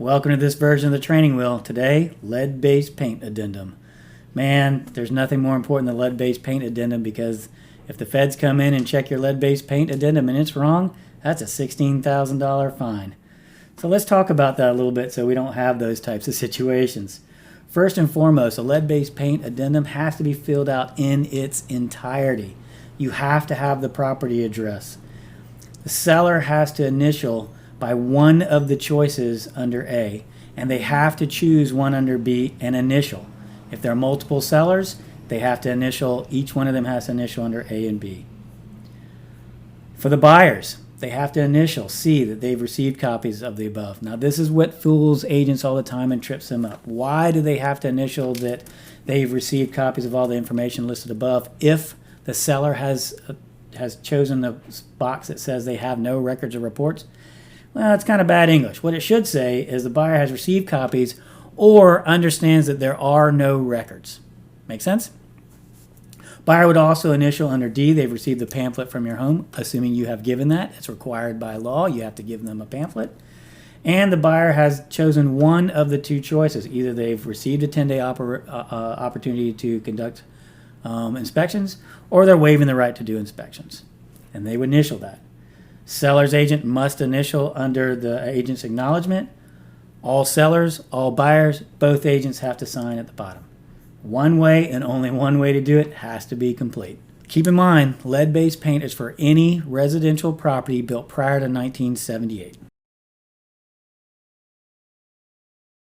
Welcome to this version of the training wheel. Today, lead-based paint addendum. Man, there's nothing more important than lead-based paint addendum, because if the feds come in and check your lead-based paint addendum and it's wrong, that's a $16,000 fine. So let's talk about that a little bit so we don't have those types of situations. First and foremost, a lead-based paint addendum has to be filled out in its entirety. You have to have the property address. The seller has to initial by one of the choices under A, and they have to choose one under B and initial. If there are multiple sellers, they have to initial, each one of them has to initial under A and B. For the buyers, they have to initial C, that they've received copies of the above. Now this is what fools agents all the time and trips them up. Why do they have to initial that they've received copies of all the information listed above if the seller has chosen the box that says they have no records or reports? Well, it's kind of bad English. What it should say is the buyer has received copies or understands that there are no records. Make sense? Buyer would also initial under D, they've received the pamphlet from your home, assuming you have given that. It's required by law. You have to give them a pamphlet. And the buyer has chosen one of the two choices. Either they've received a 10-day opportunity to conduct inspections, or they're waiving the right to do inspections. And they would initial that. Seller's agent must initial under the agent's acknowledgement. All sellers, all buyers, both agents have to sign at the bottom. One way and only one way to do it, has to be complete. Keep in mind, lead-based paint is for any residential property built prior to 1978.